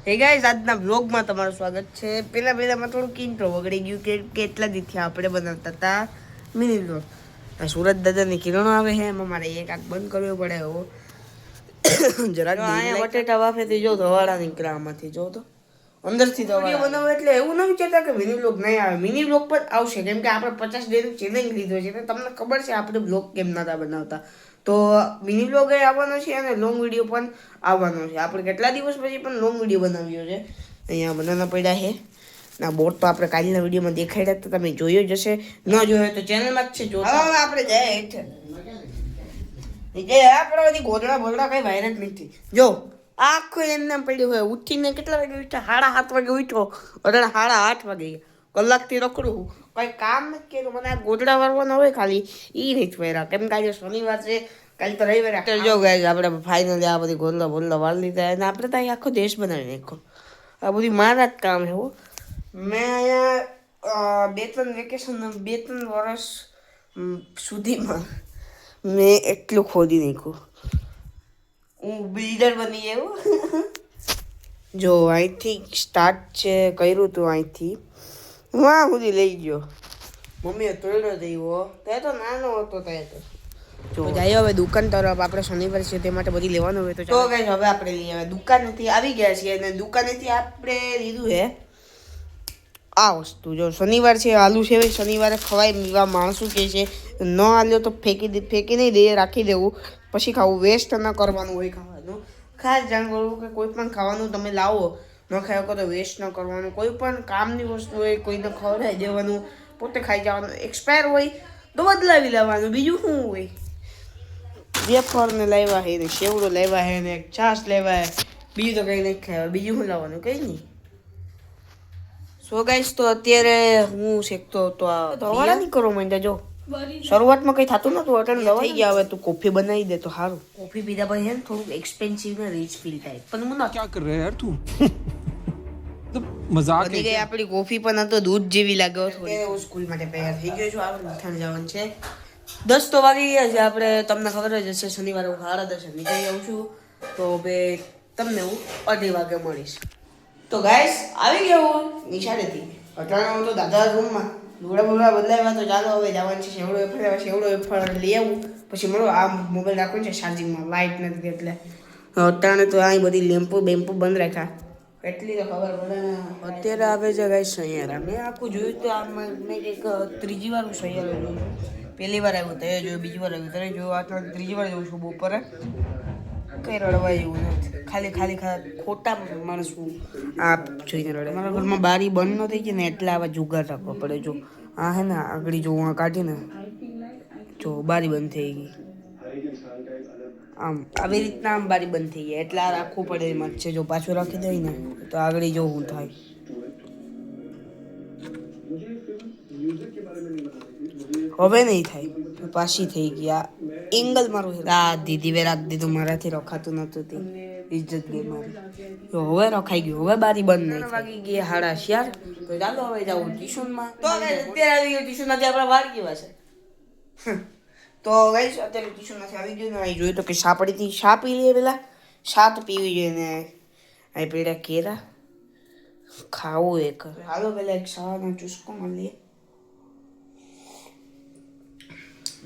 હે ગાઈસ, આજના વ્લોગમાં તમારું સ્વાગત છે. પહેલામાં થોડુંક ઇન્ટ્રો વગડી ગયું કે કેટલા દિવસથી આપણે બનાવતા હતા મિની વ્લોગ. સુરત દાદાની કિરણો આવે છે એમાં મારે એક આંખ બંધ કરવો પડે એવો જરાક અહીંયા બટેટા વાફેથી જો તો વાળા નીકળ્યા આમાંથી જો તો અંદરથી તો વિડીયો બનાવો એટલે એવું ન વિચારતા કે મિની વ્લોગ નહીં આવે. મિની વ્લોગ પણ આવશે કેમ કે આપણે 50 ડેનું ચેલેન્જ લીધો છે એટલે તમને ખબર છે આપણે વ્લોગ કેમ નતા બનાવતા. તો મિની વ્લોગ એ આવવાનો છે અને લોંગ વિડીયો પણ આવવાનો છે. આપણે કેટલા દિવસ પછી પણ લોંગ વિડીયો બનાવ્યો છે. અહીંયા બનાના પડ્યા છે ના બોટ તો આપણે કાલના વિડીયોમાં દેખાડ્યા તો તમે જોયો જ હશે. ન જોયો તો ચેનલમાં જ છે. જો હવે આપણે જાય હેઠળ આપણે બધી ગોદડા બોદડા કઈ વાયરલ નથી. જો આખું એમને પડ્યું હોય. ઉઠીને કેટલા વાગે ઉઠ્યા? 7:30 વાગે ઉઠ્યો. અરે 8:30 વાગે કલાકથી રખડું કઈ કામ નથી કર્યું. મને આ ગોદડા વાળવાનો હોય ખાલી ઈ નહીં થયા કેમ કે આજે શનિવાર છે. કાલે તો રવિવારે જો ગાઈસ આપણે ફાઇનલી આ બધી ગોદડા વાળી લીધા અને આપણે તો આખો દેશ બનાવી નાખ્યો. આ બધી મારા જ કામ છે. મેં અહીંયા 2-3 વેકેશન 2-3 વર્ષ સુધીમાં મેં એટલું ખોદી નાખ્યું. હું બિલ્ડર બની ગયો. જો અહીંથી સ્ટાર્ટ છે કર્યું હતું અહીંથી વાહ સુધી લઈ ગયો. મમ્મીએ તોડ્યો થયો તે તો નાનો હતો તે તો જાય હવે દુકાન તરફ. આપણે શનિવાર છે તે માટે બધી લેવાનું હોય તો ગાઈસ હવે આપણે લઈએ. હવે દુકાનેથી આવી ગયા છીએ અને દુકાનેથી આપણે લીધું છે આ વસ્તુ. જો શનિવાર છે આલુ સેવ શનિવારે ખવાય એવા માણસો કહે છે ન આલ્યો તો ફેંકી નહીં દે, રાખી દેવું પછી ખાવું. વેસ્ટ ન કરવાનું હોય ખાવાનું. ખાસ જાણ કરવું કે કોઈ પણ ખાવાનું તમે લાવો ન ખાઈ શકો તો વેસ્ટ ન કરવાનું. કોઈ પણ કામની વસ્તુ હોય કોઈને ખવડાવી દેવાનું, પોતે ખાઈ જવાનું. એક્સપાયર હોય તો બદલાવી લેવાનું. બીજું શું હોય? વેફરને લાવ્યા છે ને સેવડો લાવ્યા છે ને છાશ લાવ્યા છે. બીજું તો કંઈ નહીં ખાય. બીજું શું લાવવાનું? કંઈ નહીં. સો ગાઈસ તો અત્યારે હું શેકતો હતો આ હવાડા નહીં કરો માંડ્યા. જો શરૂઆતમાં કંઈ થતું નતું અટણ દવા થઈ ગયા. હવે તું કોફી બનાવી દે તો સારું. કોફી પીધા પછી છે ને થોડુંક એક્સપેન્સિવ ને રીચ ફીલ થાય. પણ હું ના क्या कर रहे हैं यार तू मजाक બની ગઈ આપણી કોફી પણ તો દૂધ જેવી લાગે. થોડી સ્કૂલ માટે તૈયાર થઈ ગયો છું. આપણે મથાણ જવાનું છે. 10 તો વાગી ગયા છે. આપણે તમને ખબર જ હશે શનિવારે હું 10:30 નીકળી આવું છું. તો બે તમને હું 2:30 વાગે મળીશ. તો ગાઈસ આવી ગયો હું નિશાળેથી. અટાણા તો દાદા રૂમમાં લુગડા બદલાવ્યા તો ચાલો હવે જવાનું છે સેવડો વેફર લઈ આવું પછી મળો. આ મોબાઈલ રાખવું છે ચાર્જિંગમાં, લાઇટ નથી એટલે અટાણે તો અહીં બધી લેમ્પો બંધ રાખ્યા. એટલી તો ખબર પડે ને. અત્યારે આવે છે ગાઈસ સૈયારા. મેં આખું જોયું તો આમાં મેં એક 3જી વાર હું સૈયારો જોયું. પહેલી વાર આવ્યું ત્યારે જોયું, બીજી વાર આવ્યું ત્યારે જોયું, આ 3જી વાર જોઉં છું બપોરે. કંઈ રડવા જેવું નથી. ખાલી ખોટા માણસ આ જોઈને રડે. મારા ઘરમાં બારી બંધ ન થઈ ગઈ ને એટલે આવા જુગાર રાખવા પડે. જો આ હે ને આગળ જો આ કાઢીને જો બારી બંધ થઈ ગઈ. આમ આવી રીતના આમ બારી બંધ થઈ ગઈ એટલે આ રાખવું પડે એમાં છે. જો પાછું રાખી દઈ ને તો આગળ જોવું થાય. હવે નહીં થાય પાછી થઈ ગયા એંગલ મારું રાત દીધી રાખ દીધું. મારાથી રખાતું નતું તે ઇજ્જત ગઈ મારી. હવે રખાઈ ગયું. હવે બારી બંધ નહીં. વાગી ગયા 4:30. તો ચાલો હવે જાઉં ટ્યુશનમાં. તો અત્યારે આવી ગયું ટ્યુશનમાંથી આપણા વાર કેવા છે. તો ગાઈસ અત્યારે ટ્યુશનમાંથી આવી ગયું ને અહીં જોયું તો કે શા પડી હતી. શા પી લઈએ પેલા. શા તો પીવી જોઈએ ને અહીં પેલા કેરા ખાવું એક. હાલો પેલા એક શાનો ચુસ્કો માં લઈએ.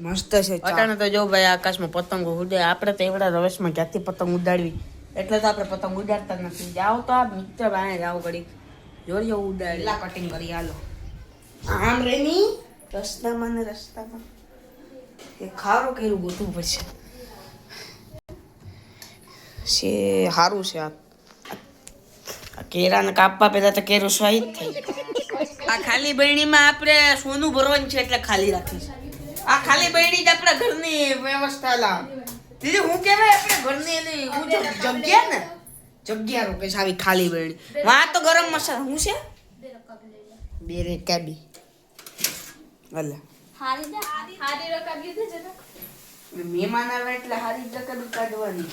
મસ્ત છે. અટાણે તો જો ભાઈ આકાશમાં પતંગો ઉડે. આપણે તો એવડા રવેશમાં ક્યાંથી પતંગ ઉડાડવી એટલે તો આપણે પતંગ ઉડાડતા નથી. જાઓ તો આ મિત્ર બાને જાઓ ઘડી જોઈ જવું ઉડાડ એટલા કટિંગ કરી. હાલો આમ રેની રસ્તામાં એ ખારું કર્યું ગોતું પડશે. સારું છે આ કેરાને કાપવા પહેલા તો કેરો શહીદ થઈ. આ ખાલી બરણીમાં આપણે સોનું ભરવાનું છે એટલે ખાલી રાખીશ. આ ખાલી બરણી જ આપણા ઘરની વ્યવસ્થા લાવ દીદી. હું કહેવાય આપણે ઘરની એની હું જગ્યા ને જગ્યા રોકે છે આવી ખાલી બરણી. વાં તો ગરમ મસાલા હું છે બે રેકાબી ભલે હારી રકાબી દે જરા. મહેમાન આવે એટલે હારી રકાબી કાઢવાની.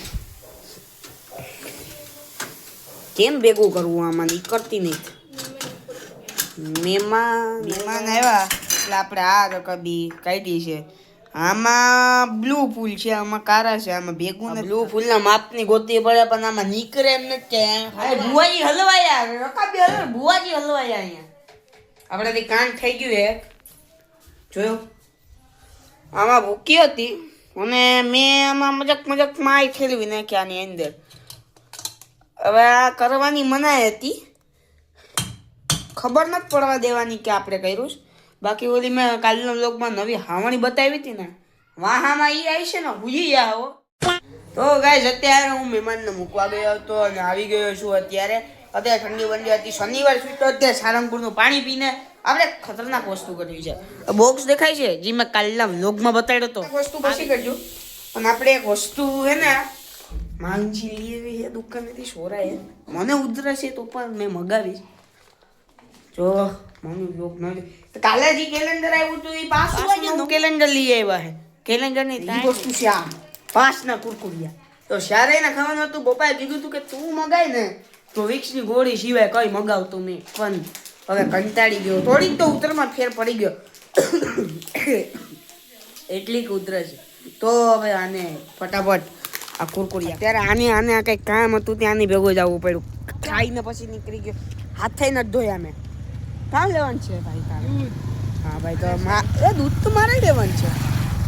કેમ ભેગું કરવું આમાં કરતી નહીં. મહેમાન આવ્યા એટલે આપણે આ રકાબી કાઢી છે આમાં બ્લુ ફૂલ છે, આમાં કારા છે, આમાં ભેગું નથી. બ્લુ ફૂલના માપની ગોતી પડે પણ આમાં નીકળે એમ નથી. અરે ભુવાજી હલવાયા, રકાબી હલવા, ભુવાજી હલવાયા અહીંયા. આપણાથી કાન થઈ ગયું એક જોયું. આમાં ભૂકી હતી અને મેં આમાં મજાકમાં આ ઠેલવી નાખી આની અંદર. હવે આ કરવાની મનાઈ હતી, ખબર નથી પડવા દેવાની કે આપણે કર્યું. બાકી ઓલી મેં કાલના વ્લોગમાં નવી હાવણી બતાવી હતી ને, વાહામાં ઈ આવી છે ને, ભૂલી ગયા હો. તો ગાઈસ અત્યારે હું મહેમાનને મૂકવા ગયો હતો અને આવી ગયો છું. અત્યારે ઠંડી વંડી હતી, શનિવાર છૂટો. અત્યારે સારંગપુરનું પાણી પીને આપણે ખતરનાક વસ્તુ કરવી છે. બોક્સ દેખાય છે જે મેં કાલના વ્લોગમાં બતાવ્યો હતો, વસ્તુ પછી કરજો. અને આપણે એક વસ્તુ હે ને માંગજી લઈ આવી છે દુકાનેથી, સોરાય મને ઉધરસ છે તો પણ મેં મગાવી. જો મમ્મી બ્લોગ ન કાલે જે કેલેન્ડર આવ્યું હતું એ પાછું કેલેન્ડર લઈ આવ્યા છે. કેલેન્ડર ની વસ્તુ છે આ 5 ના કુરકુરિયા. તો શારે ને ખાવાનું હતું, પપ્પાએ કીધું હતું કે તું મગાય ને તો વિક્સની ગોળી સિવાય કઈ મગાવતું નહીં. પણ હવે કંટાળી ગયો, થોડીક તો ઉતરમાં ફેર પડી ગયો, એટલી ઉતરે છે. તો હવે આને ફટાફટ આ કુરકુરિયા, ત્યારે આને કંઈક કામ હતું ત્યાં આની ભેગું જવું પડ્યું. ખાઈને પછી નીકળી ગયો, હાથે નથી ધોયા મેં. કામ લેવાનું છે ભાઈ તારે? હા ભાઈ, તો દૂધ તો મારે લેવાનું છે.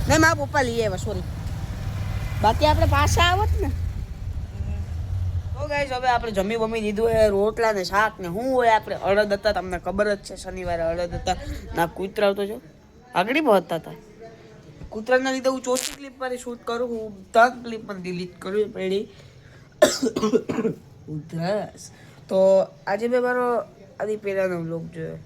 નહીં મારા પપ્પા લઈ આવ્યા, સોરી. બાકી આપણે પાછા આવત ને. તો ગાઈસ હવે આપણે જમી બમી દીધું છે, રોટલા ને શાક ને શું હોય. આપણે અડદ હતા, તમને ખબર જ છે, શનિવારે અડદ હતા. ના કૂતરા તો જો આગળ પહોંચતા હતા. કૂતરાના લીધે હું ચોથી ક્લિપ પર શૂટ કરું, હું 3 ક્લિપ પર ડિલીટ કરવી પડી. ઉધરસ. તો આજે મેં મારો આની પહેલાનો વ્લોગ જોયો,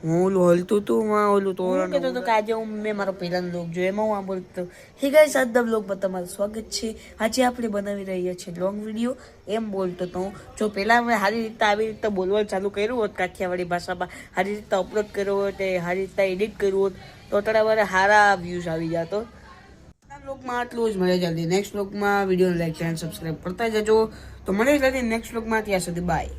હું ઓલું હલતું હતું ઓલું તોરણ કહેતો હતો કે આજે મેં મારો પહેલાનો વ્લોગ જોયો, એમાં હું આ બોલતો. હે ગાઈસ, આજના વ્લોગમાં તમારું સ્વાગત છે. આજે આપણે બનાવી રહ્યા છીએ લોંગ વિડીયો, એમ બોલતો હતો હું. જો પહેલાં મેં સારી રીતે આવી રીતે બોલવાનું ચાલુ કર્યું હોત, કાઠિયાવાડી ભાષામાં સારી રીતે અપલોડ કર્યો હોત, સારી રીતે એડિટ કર્યું હોત, તો અત્યારે મારે સારા વ્યૂઝ આવી જતો. વ્લોગમાં આટલું જ, મળે જલ્દી નેક્સ્ટ વ્લોગમાં. વિડીયોને લાઈક ચેનલ સબસ્ક્રાઈબ કરતા જજો. તો મળે જલ્દી નેક્સ્ટ વ્લોગમાં, ત્યાં સુધી બાય.